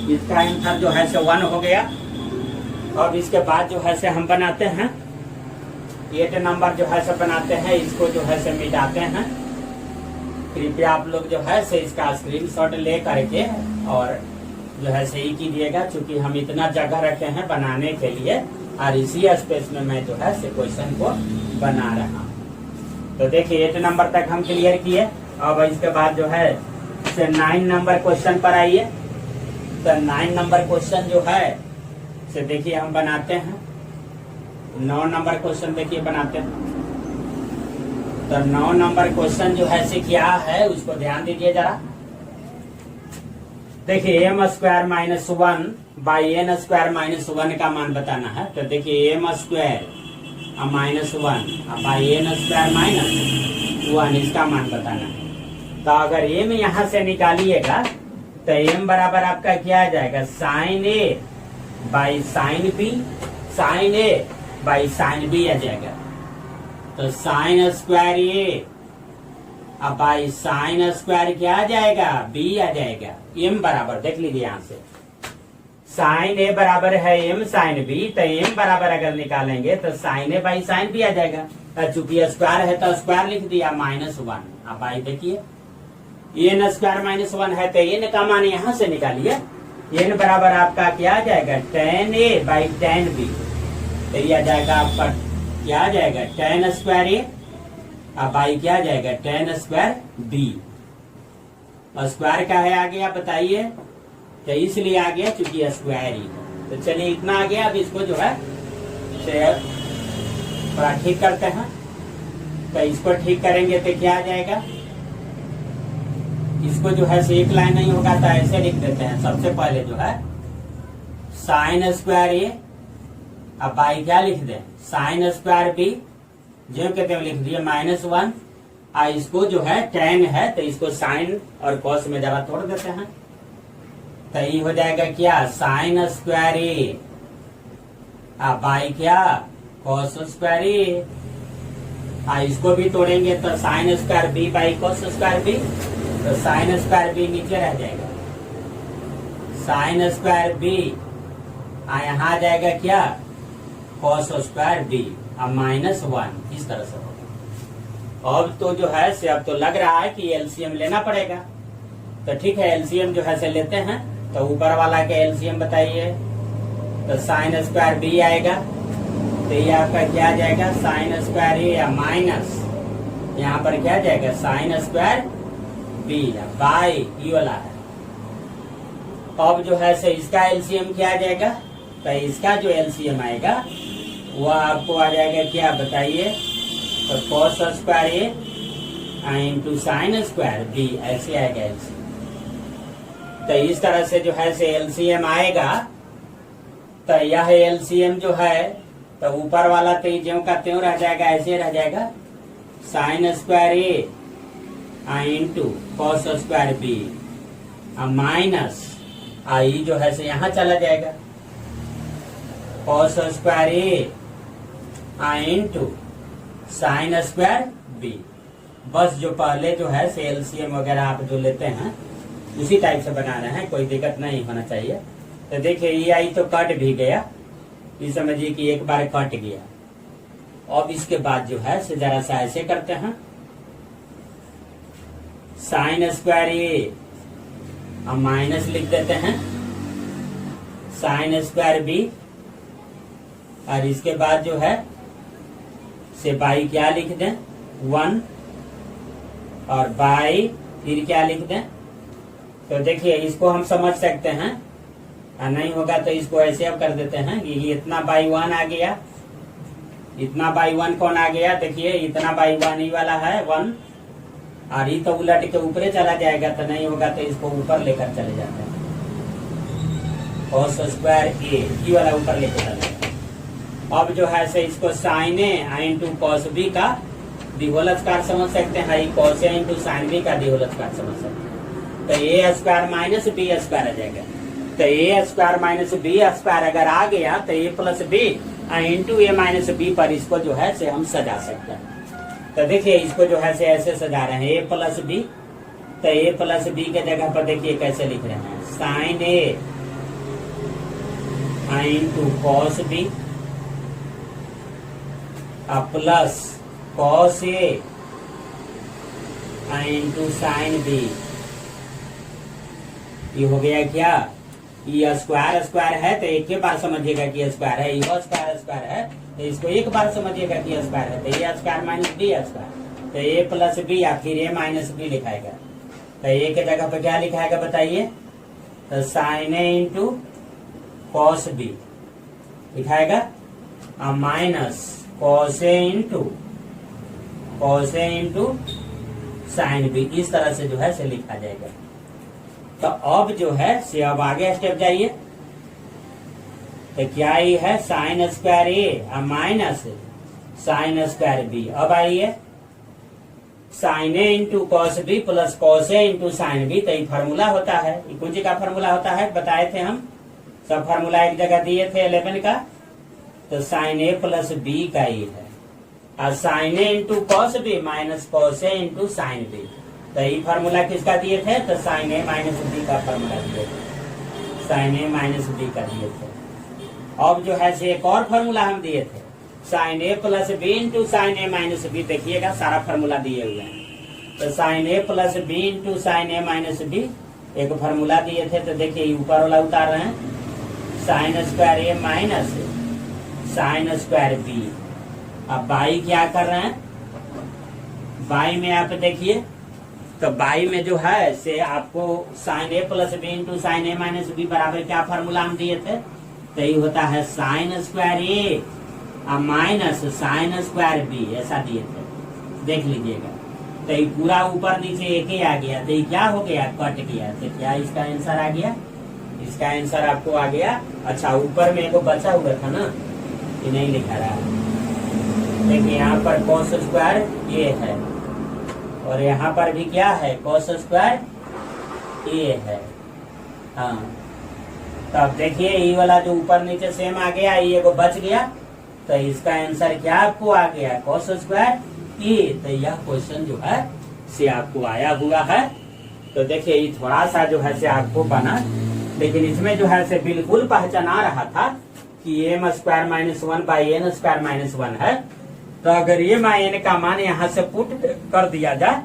इसका आंसर जो है से 1 हो गया। अब इसके बाद जो है से हम बनाते हैं 8 नंबर जो है से बनाते हैं, इसको जो है से मिटाते हैं। कृपया आप लोग जो है से इसका स्क्रीनशॉट ले करके और जो है सही कीजिएगा, क्योंकि हम इतना जगह रखे हैं बनाने के लिए और इसी स्पेस में मैं जो है से क्वेश्चन को बना रहा हूँ। तो देखिए 8 नंबर तक हम क्लियर किए। अब इसके बाद जो है से 9 नंबर क्वेश्चन पर आइए। तो 9 नंबर क्वेश्चन जो है से देखिए हम बनाते हैं। 9 नंबर क्वेश्चन देखिए बनाते हैं। तो 9 नंबर क्वेश्चन जो है से क्या है उसको ध्यान दीजिए जरा। देखिए m square minus 1 by n square minus 1 का मान बताना है। तो देखिए m square minus 1 by n square minus 1 इसका मान बताना है। तो अगर एम यहां से निकालिएगा तो एम बराबर आपका क्या आ जाएगा sine A by sine B, sine A by sine B आ जाएगा। तो sine square A by sine square क्या आ जाएगा बी आ जाएगा। एम बराबर देख लीजिए यहां से साइन ए बराबर है एम साइन बी, तो एम बराबर अगर निकालेंगे तो sine A by sine B आ जाएगा। चूंकि स्क्वायर है तो स्क्वायर लिख दिया माइनस 1। अब बाई देखिए एन स्क्वायर माइनस 1 है तो एन का मान यहां से निकालिए। एन बराबर आपका क्या आ जाएगा tan a by tan b, तो ये आ जाएगा आपका क्या आ जाएगा tan स्क्वायर ए बाई क्या आ जाएगा tan स्क्वायर बी। स्क्वायर का है आ गया बताइए तो इसलिए आ गया क्योंकि स्क्वायर ही है। तो चलिए इतना आ गया। अब इसको जो है थोड़ा ठीक करते हैं। तो इसको ठीक करेंगे तो क्या आ जाएगा, इसको जो है एक लाइन नहीं होगा तो ऐसे लिख देते हैं। सबसे पहले जो है साइन स्क्वायर ए, अब बाई क्या लिख दें, साइन स्क्वायर बी, जो कहते हैं लिख दिए -1। इसको जो है tan है तो इसको साइन और कॉस में जरा तोड़ देते हैं। तो ये हो जाएगा क्या, साइन स्क्वायर ए बाई क्या, कॉस स्क्वायर ए। इसको भी तोड़ेंगे तो sine square b by cos square b, तो साइन स्क्वायर बी नीचे रह जाएगा, साइन स्क्वायर बी यहाँ आ जाएगा क्या, कॉस स्क्वायर बी, अब -1 इस तरह से होगा। अब तो जो है से अब तो लग रहा है कि एलसीएम लेना पड़ेगा। तो ठीक है, एलसीएम जो है से लेते हैं। तो ऊपर वाला के एलसीएम बताइए। तो साइन स्क्वायर बी आएगा, तो ये आपका क्या आ जाएगा, साइन स्क्वायर ए या माइनस यहाँ पर क्या आ जाएगा, साइन स्क्वायर बी बाई ये वाला है। अब जो है से इसका एलसीएम क्या आ जाएगा, तो इसका जो एलसीएम आएगा वो आपको आ जाएगा क्या बताइए, तो cos square A into sine square B, ऐसे आएगा एलसीएम। तो इस तरह से जो है से एलसीएम आएगा। तो यह एलसीएम जो है तो ऊपर वाला तो ज्यों का त्यों रह जाएगा, ऐसे रह जाएगा, sine square A into cos square B minus I जो है से यहाँ चला जाएगा, cos square A into sine square B. बस जो पहले जो है से एलसीएम वगैरह आप जो लेते हैं उसी टाइप से बना रहे हैं, कोई दिक्कत नहीं होना चाहिए। तो देखिए ये आई तो कट भी गया, ये समझिए कि एक बार कट गया। अब इसके बाद जो है से जरा सा ऐसे करते हैं, साइन स्क्वायर ए हम माइनस लिख देते हैं, साइन स्क्वायर बी, और इसके बाद जो है से बाई क्या लिख दें 1, और बाई फिर क्या लिख दें। तो देखिए इसको हम समझ सकते हैं, और नहीं होगा तो इसको ऐसे अब कर देते हैं कि ये इतना बाई 1 आ गया, इतना बाई 1 कौन आ गया, देखिए इतना बाई 1 ही वाला है 1, और ये तो उलट के ऊपर चला जाएगा। तो नहीं होगा तो इसको ऊपर लेकर चले जाते हैं, कॉस स्क्वायर ए ये वाला ऊपर लेकर चले जाते हैं। अब जो है से इसको sign A into cos B का द्विघोल स्क्वायर समझ सकते हैं, cos A into sine B का द्विघोल स्क्वायर समझ सकते हैं। तो ए स्क्वायर माइनस बी स्क्वायर आ जाएगा। तो ए स्क्वायर माइनस बी स्क्वायर अगर आ गया तो ए प्लस बी इंटू ए माइनस बी पर इसको जो है से हम सजा सकते हैं। तो देखिए इसको जो है से ऐसे सजा रहे हैं, ए प्लस बी। तो ए प्लस बी के जगह पर देखिए कैसे लिख रहे हैं, sine A into cos B plus cos A into sine B. ये हो गया क्या, ये स्क्वायर स्क्वायर है तो एक ही बार समझिएगा कि स्क्वायर है, यह स्क्वायर स्क्वायर है तो इसको एक बार समझिएगा कि स्क्वायर है। तो ए स्क्वायर माइनस बी स्क्वायर, तो ए प्लस बी या फिर ए माइनस बी लिखाएगा। तो ए के जगह पे क्या लिखाएगा बताइए, तो sine A into cos B लिखाएगा, minus cos A into sine B. इस तरह से जो है से लिखा जाएगा। तो अब जो है से अब आगे स्टेप जाइए। तो क्या ये है, sine square A minus sine square B. अब आइए sine A into cos B plus cos A into sine B. तो ये फार्मूला होता है, ये कौन सी का फार्मूला होता है बताए थे हम, सब फार्मूला एक जगह दिए थे 11 का। तो साइन ए प्लस बी का ये है, और sine A into cos B minus cos A into sine B. तो ये फार्मूला किसका दिए थे, तो साइन ए माइनस बी का फार्मूला दिए थे, साइन ए माइनस बी का दिए थे। अब जो है से एक और फार्मूला हम दिए थे, sign A plus B into sine A minus B. देखिएगा सारा फार्मूला दिए हुए हैं। तो sine A plus B into sine A minus B एक फार्मूला दिए थे। तो देखिए ऊपर वाला उतार रहे हैं, sign square A minus sine square B. अब बाई क्या कर रहे हैं, बाई में आप देखिए तो बाई में जो है से आपको sign A plus B into sine A minus B बराबर क्या फॉर्मूला हम दिए थे, तो ये होता है sine square A minus sine square B, ऐसा दिए थे, देख लीजिएगा। तो ये पूरा ऊपर नीचे एक ही आ गया, तो ये क्या हो गया, कट गया। तो क्या इसका आंसर आ गया, इसका आंसर आपको आ गया। अच्छा ऊपर में एक बचा हुआ था ना, ये नहीं लिखा रहा है, देखिए यहाँ पर cos स्क्वायर ए है और यहाँ पर भी क्या है cos स्क्वायर ए है। हाँ तो अब देखिए ये वाला जो ऊपर नीचे सेम आ गया, ये को बच गया, तो इसका आंसर क्या आपको आ गया cos स्क्वायर ए। तो यह क्वेश्चन जो है से आपको आया हुआ है। तो देखिए ये थोड़ा सा जो है से आपको बना, लेकिन इसमें जो है से बिल्कुल पहचाना रहा था कि m square minus one by n square minus one है। तो अगर ये एन का मान यहाँ से पुट कर दिया जाए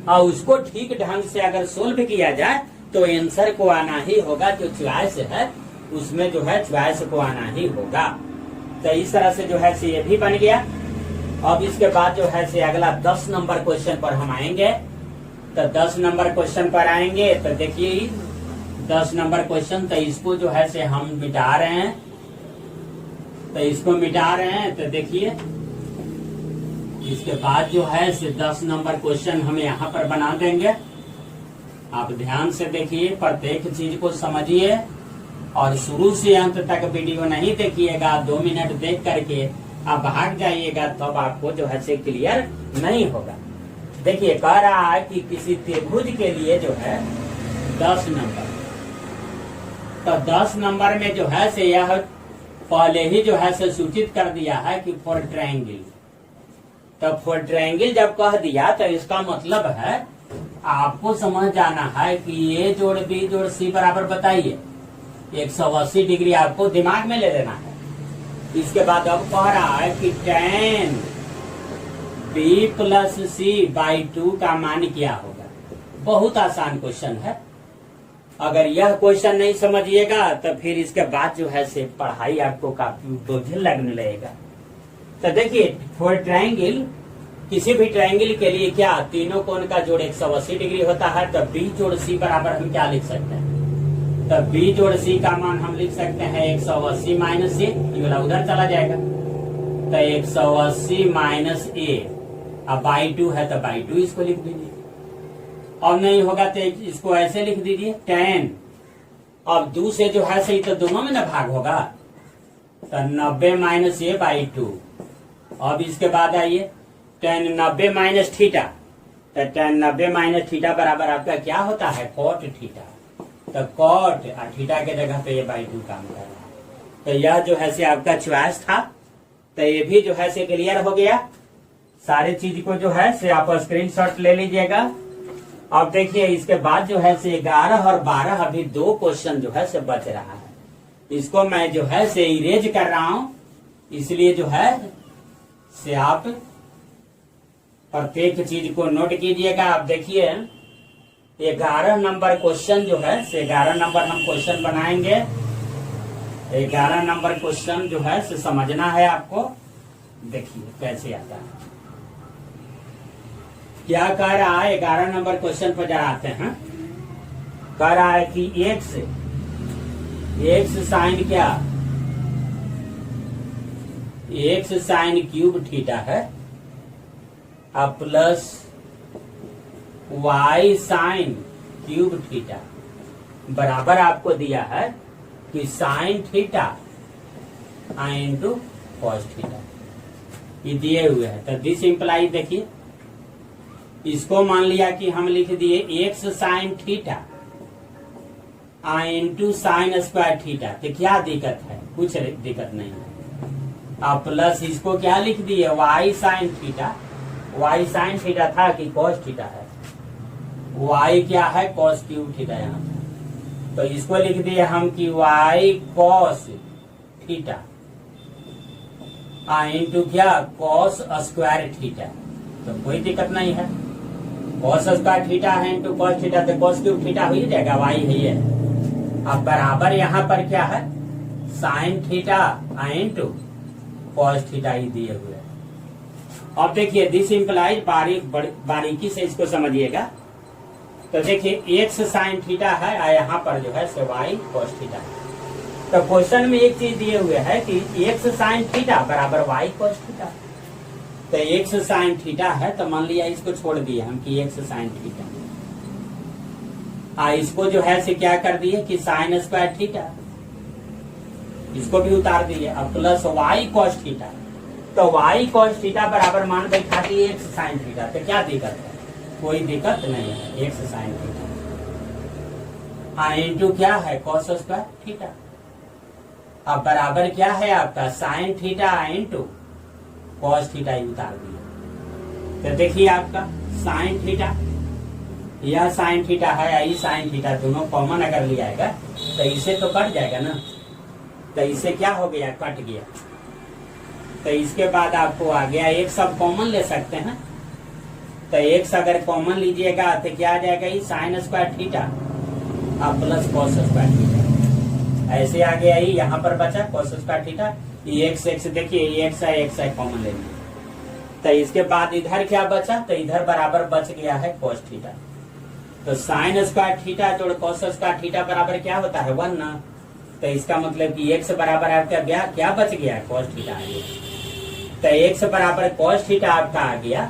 और उसको ठीक ढंग से अगर सोल्व किया जाए तो आंसर को आना ही होगा, जो चॉइस है उसमें जो है चॉइस को आना ही होगा। तो इस तरह से जो है से ये भी बन गया। अब इसके बाद जो है से अगला 10 नंबर क्वेश्चन पर हम आएंगे। तो 10 नंबर क्वेश्चन पर आएंगे तो देखिए 10 नंबर क्वेश्चन, तो इसको जो है से हम मिटा रहे हैं, तो इसको मिटा रहे हैं। तो देखिए इसके बाद जो है से 10 नंबर क्वेश्चन हम यहाँ पर बना देंगे। आप ध्यान से देखिए, प्रत्येक चीज को समझिए और शुरू से अंत तक वीडियो नहीं देखिएगा, 2 मिनट देख करके आप भाग जाइएगा तब आपको जो है से क्लियर नहीं होगा। देखिए कह रहा है कि किसी त्रिभुज के लिए जो है 10 नंबर, तो 10 नंबर में जो है से यह पहले ही जो है से सूचित कर दिया है कि फॉर ट्रायंगल। तो फॉर ट्रायंगल जब कह दिया तो इसका मतलब है आपको समझ जाना है कि ए जोड़ बी जोड़ सी बराबर बताइए 180 डिग्री, आपको दिमाग में ले लेना है। इसके बाद अब कह रहा है कि tan b plus c by 2 का मान क्या होगा। बहुत आसान क्वेश्चन है, अगर यह क्वेश्चन नहीं समझिएगा तो फिर इसके बाद जो है से पढ़ाई आपको काफी बोझिल लगने लगेगा। तो देखिए फॉर ट्रायंगल, किसी भी ट्रायंगल के लिए क्या तीनों कोण का जोड़ 180 डिग्री होता है। तो बी जोड़ सी बराबर हम क्या लिख सकते हैं, तो बी जोड़ सी का मान हम लिख सकते हैं 180 माइनस ए, ये वाला उधर चला जाएगा, तो 180 माइनस ए, अब बाई 2 है तो बाई 2 इसको लिख दीजिए। अब नहीं होगा तो इसको ऐसे लिख दीजिए tan, अब 2 से जो है सही तो दोनों में ना भाग होगा, तो 90 माइनस ए बाई 2। अब इसके बाद आइए tan 90 माइनस थीटा, तो tan 90 माइनस थीटा बराबर आपका क्या होता है cot थीटा। तो cot और थीटा के जगह पे ये बाई 2 काम कर रहा है। तो यह जो है से आपका चॉइस था। तो ये भी जो है से क्लियर हो गया। सारी चीज को जो है से आप स्क्रीनशॉट ले लीजिएगा। अब देखिए इसके बाद जो है से 11 और 12 अभी 2 क्वेश्चन जो है से बच रहा है। इसको मैं जो है से इरेज कर रहा हूं, इसलिए जो है से आप प्रत्येक चीज को नोट कीजिएगा। आप देखिए 11 नंबर क्वेश्चन जो है से 11 नंबर हम क्वेश्चन बनाएंगे। 11 नंबर क्वेश्चन जो है से समझना है आपको। देखिए कैसे आता है, क्या कह रहा है 11 नंबर क्वेश्चन पर जरा आते हैं। कह रहा है कि एक्स साइन क्या, एक्स साइन क्यूब थीटा है अब plus y sine cube theta बराबर आपको दिया है कि sine theta into cos theta, ये दिए हुए है। तो दिस इंप्लाई, देखिए इसको मान लिया कि हम लिख दिए x sign theta into sine square theta, तो क्या दिक्कत है, कुछ दिक्कत नहीं है। अब प्लस इसको क्या लिख दिए y sine theta, y sine theta था कि कॉस थीटा है, वाई क्या है कॉस क्यूब थीटा यहाँ पे। तो इसको लिख दिए हम कि वाई कॉस थीटा इंटू क्या कॉस स्क्वायर थीटा, तो कोई दिक्कत नहीं है। कॉस स्क्वायर थीटा है इंटू कॉस थीटा, तो कॉस क्यूब थीटा हो ही जाएगा, वाई है ये। अब बराबर यहाँ पर क्या है sine theta into cos theta ही दिए हुए। अब देखिए दिस इम्प्लाइज बारीकी से इसको समझिएगा। तो देखिए एक्स साइन थीटा है और यहाँ पर जो है से वाई कॉस थीटा। तो क्वेश्चन में एक चीज दिए हुए है कि एक्स साइन थीटा बराबर वाई कॉस थीटा। तो एक्स साइन थीटा है तो मान लिया इसको छोड़ दिए हम कि एक्स साइन थीटा, इसको जो है से क्या कर दिए कि साइन स्क्वायर थीटा, इसको भी उतार दिए। अब प्लस वाई कॉस थीटा, तो वाई कॉस थीटा बराबर मान बैठा दिए एक्स साइन थीटा। तो क्या दिक्कत है? कोई दिक्कत नहीं है। एक्स साइन थीटा इंटू क्या है कॉस स्क्वायर थीटा। अब बराबर क्या है आपका sign theta into cos theta उतार दिया। तो देखिए आपका साइन थीटा, यह साइन थीटा है, यही साइन थीटा, दोनों कॉमन अगर लिया जाएगा तो इसे तो कट जाएगा ना। तो इसे क्या हो गया? कट गया। तो इसके बाद आपको आ गया एक सब कॉमन ले सकते हैं। तो एक्स अगर कॉमन लीजिएगा तो क्या आ जाएगा? ये साइन स्क्वायर थीटा अब प्लस कॉस स्क्वायर थीटा। ऐसे आ गया, ये यहाँ पर बचा कॉस स्क्वायर थीटा। ये एक्स एक्स देखिए ये एक्स है कॉमन ले लिया। तो इसके बाद इधर क्या बचा? तो इधर बराबर बच गया है कॉस थीटा। तो साइन स्क्वायर थीटा जोड़ कॉस स्क्वायर थीटा बराबर क्या होता है? 1 ना। तो इसका मतलब कि एक्स बराबर आपका क्या बच गया? कॉस थीटा आ गया। तो एक्स बराबर कॉस थीटा आपका आ गया।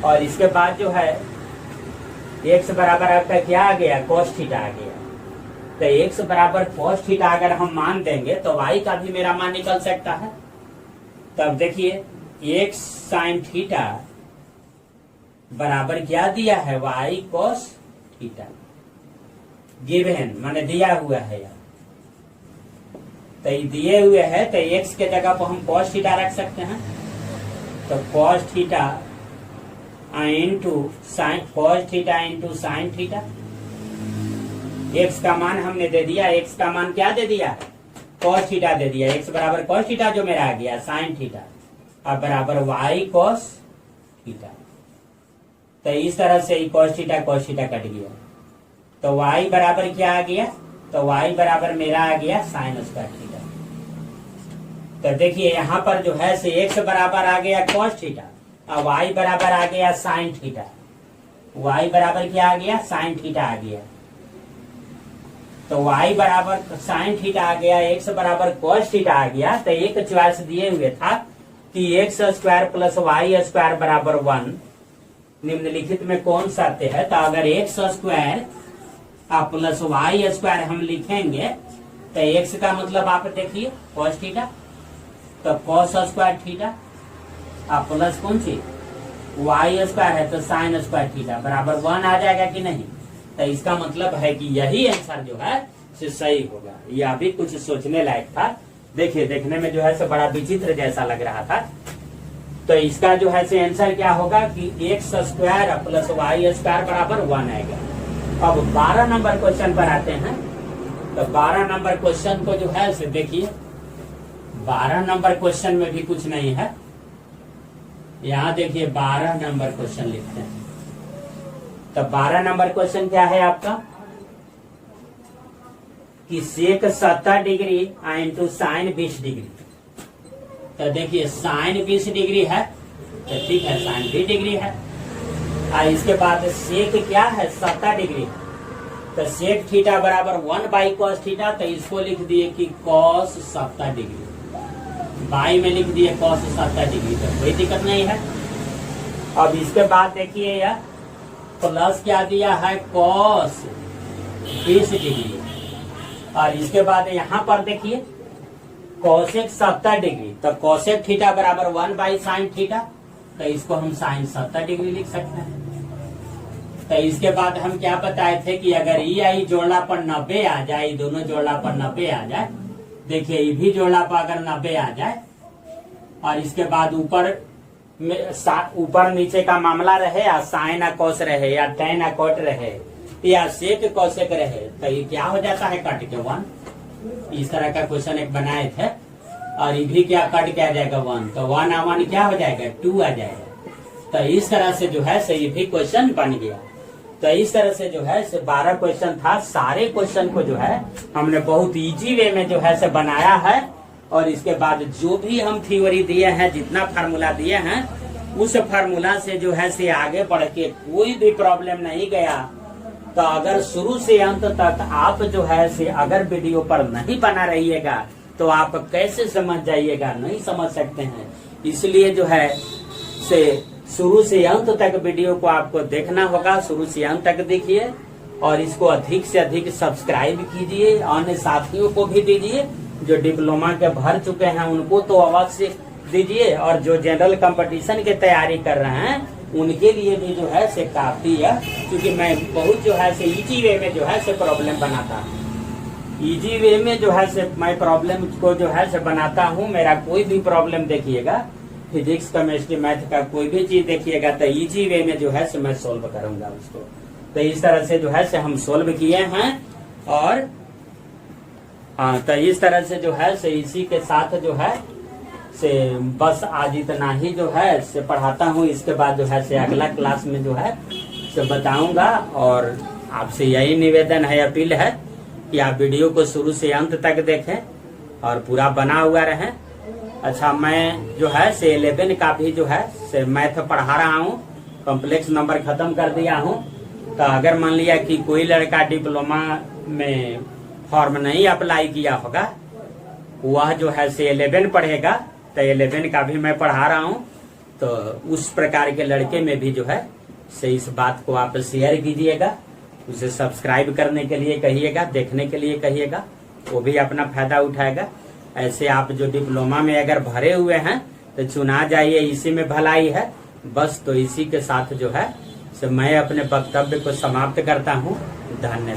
और इसके बाद जो है एक्स बराबर आपका क्या आ गया? कॉस थीटा आ गया। तो एक्स बराबर कॉस थीटा अगर हम मान देंगे तो वाई का भी मेरा मान निकल सकता है। तब देखिए एक्स साइन थीटा बराबर क्या दिया है? वाई कॉस थीटा गिवन माने दिया हुआ है यार। तो ये दिए हुए है तो एक्स के जगह पर हम कॉस थीटा रख सकते हैं। तो cos theta into sine cos theta into sine theta. X का मान हमने दे दिया, एक्स का मान क्या दे दिया? कॉस थीटा दे दिया। एक्स बराबर कॉस थीटा जो मेरा आ गया साइन थीटा, अब बराबर वाई कॉस थीटा। तो इस तरह से ही कॉस थीटा कट गया। तो वाई बराबर क्या आ गया? तो वाई बराबर मेरा आ गया साइन स्क्वायर थीटा। तो देखिए यहाँ पर जो है से एक्स बराबर आ गया कॉस थीटा और वाई बराबर आ गया साइन थीटा। वाई बराबर क्या आ गया? साइन थीटा आ गया। तो वाई बराबर साइन थीटा आ गया, एक्स बराबर कॉस थीटा आ गया। तो एक चॉइस दिए हुए था कि x square plus y square बराबर 1 निम्नलिखित में कौन सा सत्य है? तो अगर x square plus y square हम लिखेंगे तो एक्स का मतलब आप देखिए कॉस थीटा, तो कॉस स्क्वायर थीटा प्लस कौन सी वाई स्क्वायर है तो साइन स्क्वायर थीटा बराबर 1 आ जाएगा कि नहीं? तो इसका मतलब है कि यही आंसर जो है से सही होगा। यह अभी कुछ सोचने लायक था। देखिए देखने में जो है से बड़ा विचित्र जैसा लग रहा था। तो इसका जो है से आंसर क्या होगा कि x square plus y square बराबर 1 आएगा। अब 12 नंबर क्वेश्चन पर आते हैं। तो 12 नंबर क्वेश्चन को जो है से देखिए 12 नंबर क्वेश्चन में भी कुछ नहीं है। यहाँ देखिए 12 नंबर क्वेश्चन लिखते हैं। तो 12 नंबर क्वेश्चन क्या है आपका कि सेक 70 डिग्री इंटू साइन 20 डिग्री। तो देखिए साइन 20 डिग्री है तो ठीक है, साइन 20 डिग्री है। और इसके बाद सेक क्या है? 70 डिग्री। तो सेक थीटा बराबर 1 बाई कॉस थीटा। तो इसको लिख दिए कि कॉस 70 डिग्री, बाई में लिख दिए कॉस 70 डिग्री। तो कोई दिक्कत नहीं है। अब इसके बाद देखिए यह प्लस क्या दिया है? Cos 20 degree. और इसके बाद यहाँ पर देखिए कॉसेक 70 डिग्री। तो कॉसेक थीटा बराबर 1 बाई साइन थीटा। तो इसको हम साइन 70 डिग्री लिख सकते हैं। तो इसके बाद हम क्या बताए थे कि अगर ई आई जोड़ना पर 90 आ जाए, दोनों जोड़ना पर 90 आ जाए, देखिए ये भी जोड़ना पर अगर 90 आ जाए और इसके बाद ऊपर नीचे का मामला रहे या साइन या कॉस रहे या टेन या कॉट रहे या सेक कॉसेक रहे, तो ये क्या हो जाता है? कट के 1। इस तरह का क्वेश्चन एक बनाए थे और ये भी क्या कट के आ जाएगा 1। तो 1 और 1 क्या हो जाएगा? 2 आ जाएगा। तो इस तरह से जो है ये भी क्वेश्चन बन गया। तो इस तरह से जो है 12 क्वेश्चन था। सारे क्वेश्चन को जो है हमने बहुत इजी वे में जो है से बनाया है। और इसके बाद जो भी हम थ्योरी दिए हैं, जितना फार्मूला दिए हैं, उस फार्मूला से जो है से आगे बढ़ के कोई भी प्रॉब्लम नहीं गया, तो अगर शुरू से अंत तक आप जो है से अगर वीडियो पर नहीं बना रहिएगा तो आप कैसे समझ जाइएगा, नहीं समझ सकते हैं। इसलिए जो है से शुरू से अंत तक वीडियो को आपको देखना होगा, शुरू से अंत तक देखिए और इसको अधिक से अधिक सब्सक्राइब कीजिए, अन्य साथियों को भी दीजिए। जो डिप्लोमा के भर चुके हैं उनको तो अवश्य दीजिए, और जो जनरल कंपटीशन की तैयारी कर रहे हैं उनके लिए भी जो है से काफी है, क्योंकि मैं बहुत जो है से इजी वे में जो है से प्रॉब्लम बनाता हूँ। इजी वे में जो है से मैं प्रॉब्लम को जो है से बनाता हूँ। मेरा कोई भी प्रॉब्लम देखिएगा, फिजिक्स केमिस्ट्री मैथ का कोई भी चीज देखिएगा तो इजी वे में जो है से मैं सोल्व करूंगा उसको। तो इस तरह से जो है से हम सोल्व किए हैं, और हाँ तो इस तरह से जो है से इसी के साथ जो है से बस आज इतना ही जो है से पढ़ाता हूँ। इसके बाद जो है से अगला क्लास में जो है से बताऊंगा, और आपसे यही निवेदन है, अपील है कि आप वीडियो को शुरू से अंत तक देखें और पूरा बना हुआ रहें। अच्छा, मैं जो है से 11 का भी जो है से मैथ पढ़ा रहा हूँ, कॉम्प्लेक्स नंबर खत्म कर दिया हूँ। तो अगर मान लिया कि कोई लड़का डिप्लोमा में फॉर्म नहीं अप्लाई किया होगा, वह जो है से 11 पढ़ेगा, तो 11 का भी मैं पढ़ा रहा हूँ। तो उस प्रकार के लड़के में भी जो है से इस बात को आप शेयर कीजिएगा, उसे सब्सक्राइब करने के लिए कहिएगा, देखने के लिए कहिएगा, वो भी अपना फायदा उठाएगा। ऐसे आप जो डिप्लोमा में अगर भरे हुए हैं तो चुना जाइए, इसी में भलाई है बस। तो इसी के साथ जो है से मैं अपने वक्तव्य को समाप्त करता हूँ। धन्यवाद।